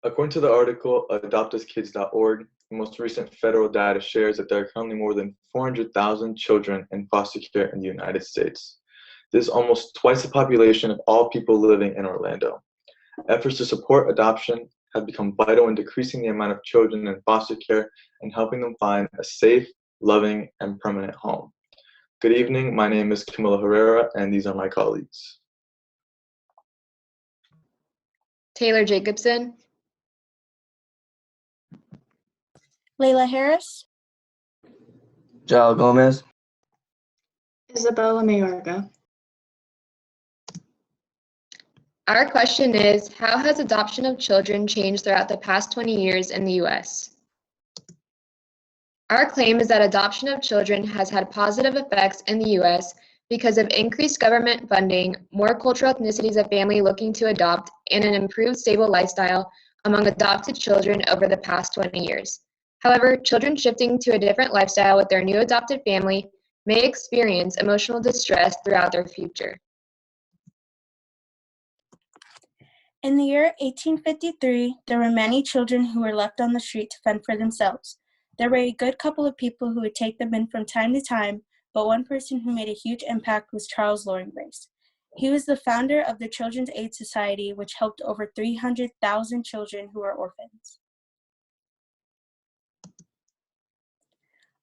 According to the article adoptuskids.org, the most recent federal data shares that there are currently more than 400,000 children in foster care in the United States. This is almost twice the population of all people living in Orlando. Efforts to support adoption have become vital in decreasing the amount of children in foster care and helping them find a safe, loving, and permanent home. Good evening, my name is Camila Herrera, and these are my colleagues. Taylor Jacobson, Layla Harris, Joel Gomez, Isabella Mayorga. our question is, how has adoption of children changed throughout the past 20 years in the U.S.? Our claim is that adoption of children has had positive effects in the U.S. because of increased government funding, more cultural ethnicities of family looking to adopt, and an improved stable lifestyle among adopted children over the past 20 years. However, children shifting to a different lifestyle with their new adopted family may experience emotional distress throughout their future. In the year 1853, there were many children who were left on the street to fend for themselves. There were a good couple of people who would take them in from time to time, but one person who made a huge impact was Charles Loring Brace. He was the founder of the Children's Aid Society, which helped over 300,000 children who were orphans.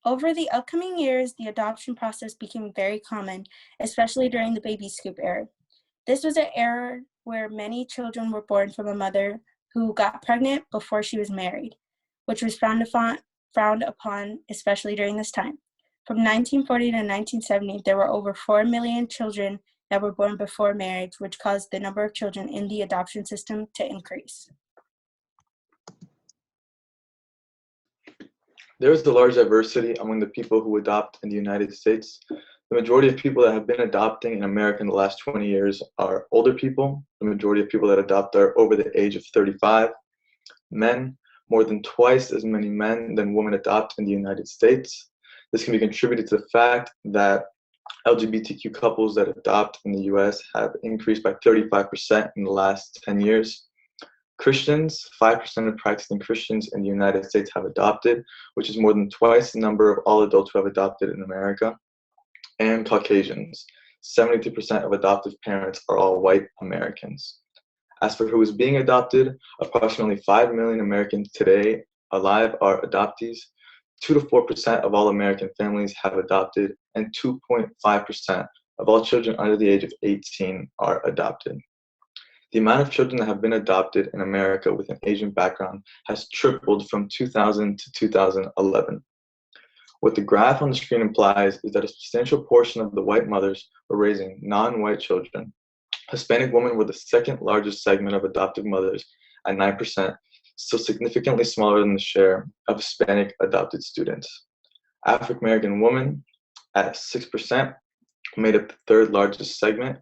Over the upcoming years, the adoption process became very common, especially during the baby scoop era. This was an era where many children were born from a mother who got pregnant before she was married, which was frowned upon, especially during this time. From 1940 to 1970, there were over 4 million children that were born before marriage, which caused the number of children in the adoption system to increase. There is a large diversity among the people who adopt in the United States. The majority of people that have been adopting in America in the last 20 years are older people. The majority of people that adopt are over the age of 35. Men, more than twice as many men than women adopt in the United States. This can be contributed to the fact that LGBTQ couples that adopt in the US have increased by 35% in the last 10 years. Christians, 5% of practicing Christians in the United States have adopted, which is more than twice the number of all adults who have adopted in America. And Caucasians, 72% of adoptive parents are all white Americans. As for who is being adopted, approximately 5 million Americans today alive are adoptees. 2 to 4% of all American families have adopted, and 2.5% of all children under the age of 18 are adopted. The amount of children that have been adopted in America with an Asian background has tripled from 2000 to 2011. What the graph on the screen implies is that a substantial portion of the white mothers were raising non-white children. Hispanic women were the second largest segment of adoptive mothers at 9%, still significantly smaller than the share of Hispanic adopted students. African American women at 6% made up the third largest segment,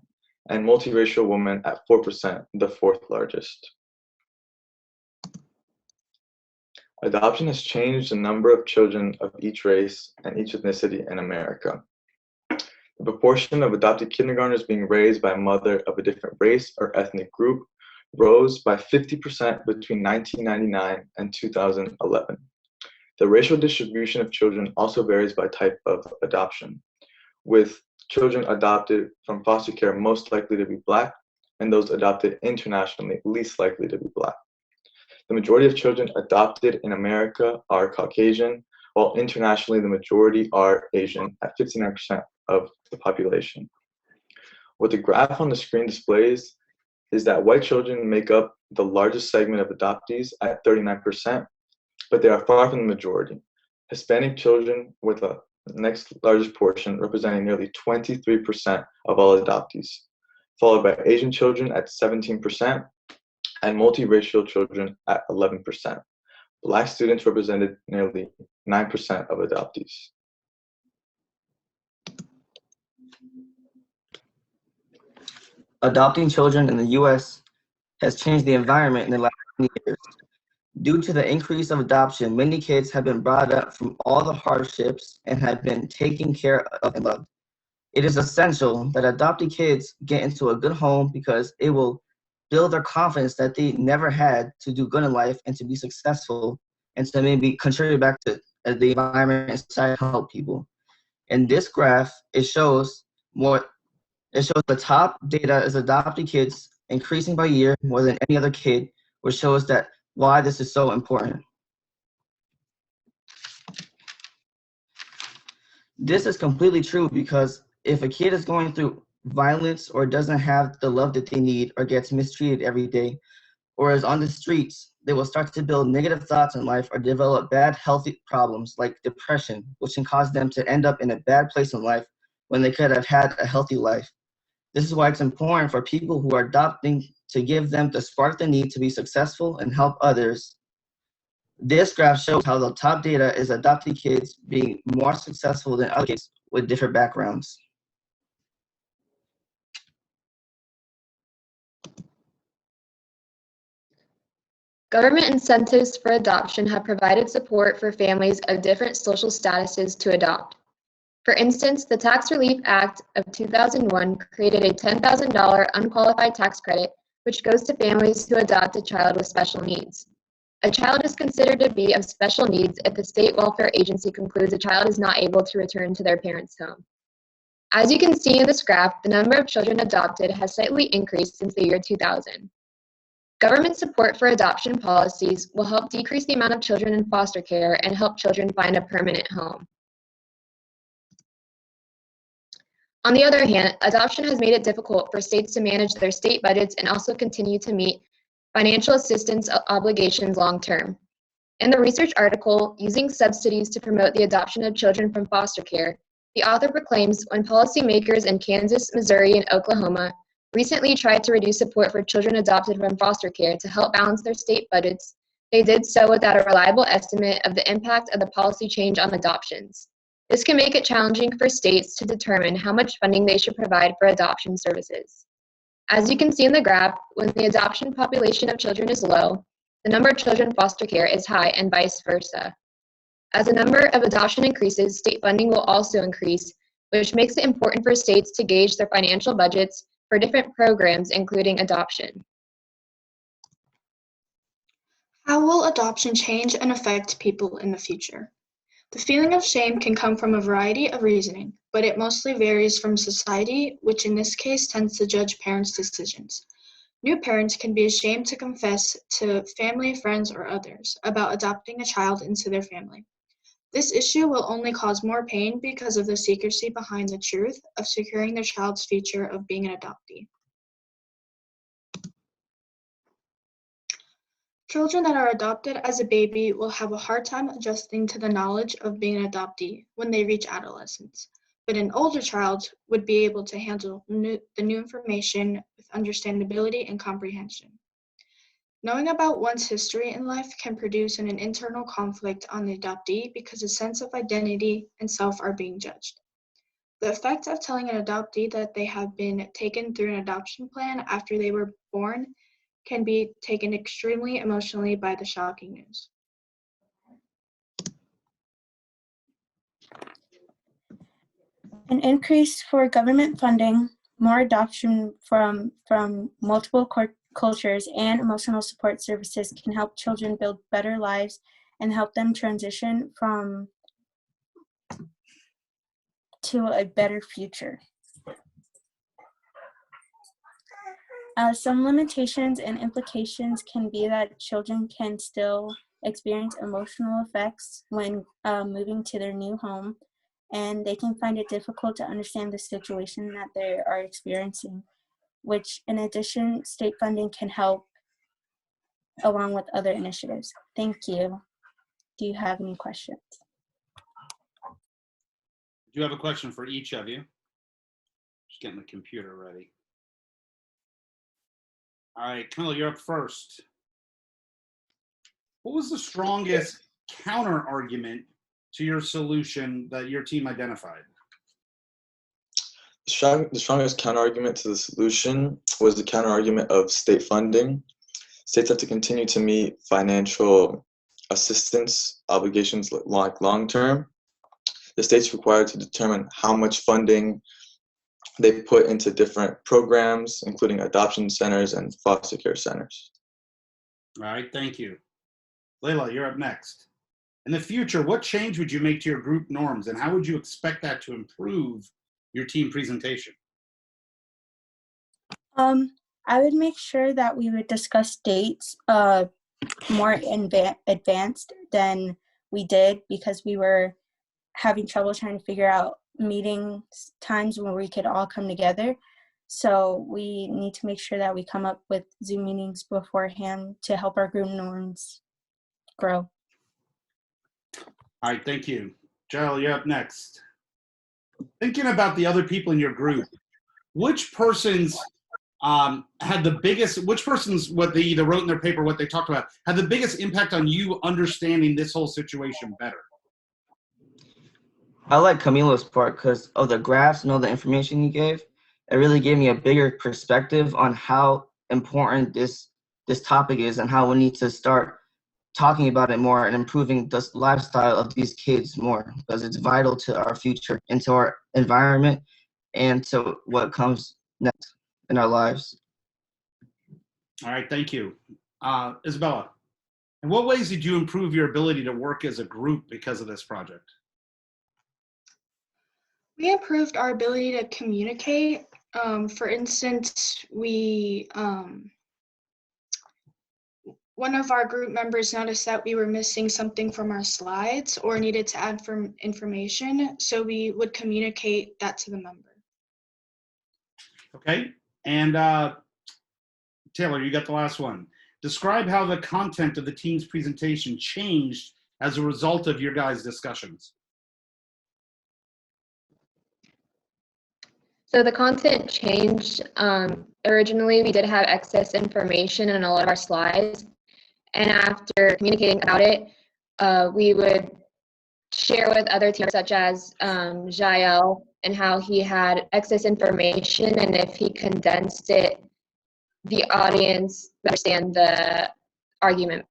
and multiracial women at 4%, the fourth largest. Adoption has changed the number of children of each race and each ethnicity in America. The proportion of adopted kindergartners being raised by a mother of a different race or ethnic group rose by 50% between 1999 and 2011. The racial distribution of children also varies by type of adoption, with children adopted from foster care most likely to be Black, and those adopted internationally least likely to be Black. The majority of children adopted in America are Caucasian, while internationally the majority are Asian at 59% of the population. What the graph on the screen displays is that white children make up the largest segment of adoptees at 39%, but they are far from the majority. Hispanic children with a next largest portion, representing nearly 23% of all adoptees, followed by Asian children at 17% and multiracial children at 11%. Black students represented nearly 9% of adoptees. Adopting children in the U.S. has changed the environment in the last 20 years. Due to the increase of adoption, many kids have been brought up from all the hardships and have been taken care of and loved. It is essential that adopted kids get into a good home because it will build their confidence that they never had to do good in life and to be successful and to maybe contribute back to the environment and society to help people. In this graph, it shows the top data is adopted kids increasing by year more than any other kid, which shows that why this is so important. This is completely true because if a kid is going through violence or doesn't have the love that they need or gets mistreated every day or is on the streets, they will start to build negative thoughts in life or develop bad healthy problems like depression, which can cause them to end up in a bad place in life when they could have had a healthy life. This is why it's important for people who are adopting to give them the spark they need to be successful and help others. This graph shows how the top data is adopted kids being more successful than other kids with different backgrounds. Government incentives for adoption have provided support for families of different social statuses to adopt. For instance, the Tax Relief Act of 2001 created a $10,000 unqualified tax credit, which goes to families who adopt a child with special needs. A child is considered to be of special needs if the state welfare agency concludes a child is not able to return to their parents' home. As you can see in this graph, the number of children adopted has slightly increased since the year 2000. Government support for adoption policies will help decrease the amount of children in foster care and help children find a permanent home. On the other hand, adoption has made it difficult for states to manage their state budgets and also continue to meet financial assistance obligations long term. In the research article, Using Subsidies to Promote the Adoption of Children from Foster Care, the author proclaims when policymakers in Kansas, Missouri, and Oklahoma recently tried to reduce support for children adopted from foster care to help balance their state budgets, they did so without a reliable estimate of the impact of the policy change on adoptions. This can make it challenging for states to determine how much funding they should provide for adoption services. As you can see in the graph, when the adoption population of children is low, the number of children in foster care is high and vice versa. As the number of adoption increases, state funding will also increase, which makes it important for states to gauge their financial budgets for different programs, including adoption. How will adoption change and affect people in the future? The feeling of shame can come from a variety of reasoning, but it mostly varies from society, which in this case tends to judge parents' decisions. New parents can be ashamed to confess to family, friends, or others about adopting a child into their family. This issue will only cause more pain because of the secrecy behind the truth of securing their child's future of being an adoptee. Children that are adopted as a baby will have a hard time adjusting to the knowledge of being an adoptee when they reach adolescence, but an older child would be able to handle the new information with understandability and comprehension. Knowing about one's history in life can produce an internal conflict on the adoptee because a sense of identity and self are being judged. The effect of telling an adoptee that they have been taken through an adoption plan after they were born can be taken extremely emotionally by the shocking news. An increase for government funding, more adoption from multiple cultures, and emotional support services can help children build better lives and help them transition to a better future. Some limitations and implications can be that children can still experience emotional effects when moving to their new home, and they can find it difficult to understand the situation that they are experiencing, which in addition, state funding can help along with other initiatives. Thank you. Do you have any questions? I do have a question for each of you. Just getting the computer ready. All right, Camille, you're up first. What was the strongest counter argument to your solution that your team identified? The strongest counter-argument to the solution was the counter-argument of state funding. States have to continue to meet financial assistance obligations like long-term. The state's required to determine how much funding they put into different programs, including adoption centers and foster care centers. All right, thank you. Layla, you're up next. In the future, what change would you make to your group norms, and how would you expect that to improve your team presentation? I would make sure that we would discuss dates more advanced than we did, because we were having trouble trying to figure out meeting times when we could all come together. So we need to make sure that we come up with Zoom meetings beforehand to help our group norms grow. All right, thank you. Gerald, you're up next. Thinking about the other people in your group, which persons had the biggest, which persons, what they either wrote in their paper, what they talked about, had the biggest impact on you understanding this whole situation better? I like Camilo's part because of the graphs and all the information he gave. It really gave me a bigger perspective on how important this topic is and how we need to start talking about it more and improving the lifestyle of these kids more, because it's vital to our future and to our environment and to what comes next in our lives. All right, thank you. Isabella, in what ways did you improve your ability to work as a group because of this project? We improved our ability to communicate. For instance, one of our group members noticed that we were missing something from our slides or needed to add some information, so we would communicate that to the member. Okay, and Taylor, you got the last one. Describe how the content of the team's presentation changed as a result of your guys' discussions. So the content changed. Originally, we did have excess information in a lot of our slides. And after communicating about it, we would share with other teams such as Jael, and how he had excess information, and if he condensed it, the audience would understand the argument.